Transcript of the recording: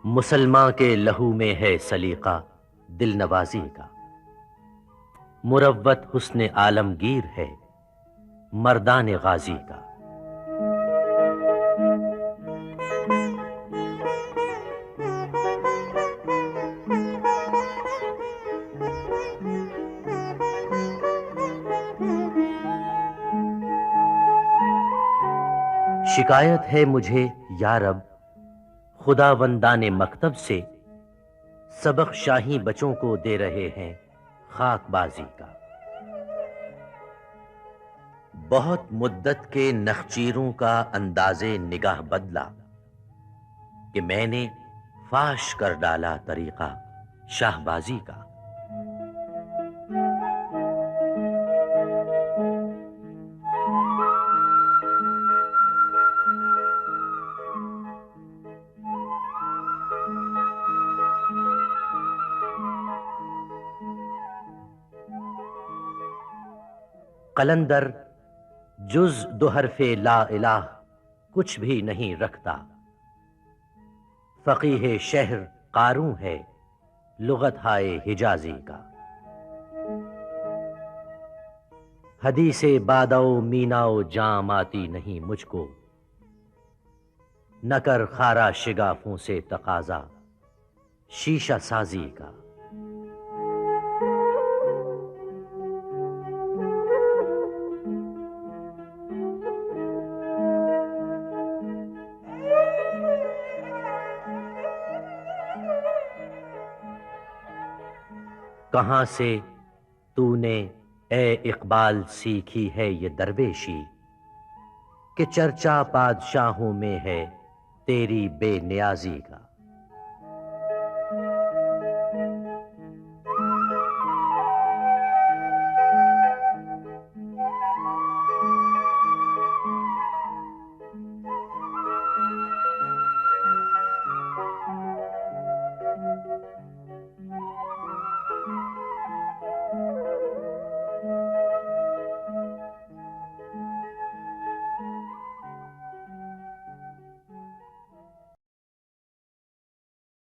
مسلمان کے لہو میں ہے سلیقہ دل نوازی کا، مروت حسن عالمگیر ہے مردان غازی کا۔ شکایت ہے مجھے یا رب خداوندان مکتب سے، سبق شاہی بچوں کو دے رہے ہیں خاک بازی کا۔ بہت مدت کے نخچیروں کا انداز نگاہ بدلا کہ میں نے فاش کر ڈالا طریقہ شاہ بازی کا۔ قلندر جز دو حرف لا الہ کچھ بھی نہیں رکھتا، فقیہ شہر قاروں ہے لغت ہائے حجازی کا۔ حدیث بادو میناؤ جام آتی نہیں مجھ کو، نہ کر خارا شگافوں سے تقاضا شیشہ سازی کا۔ کہاں سے تو نے اے اقبال سیکھی ہے یہ درویشی، کہ چرچا بادشاہوں میں ہے تیری بے نیازی کا۔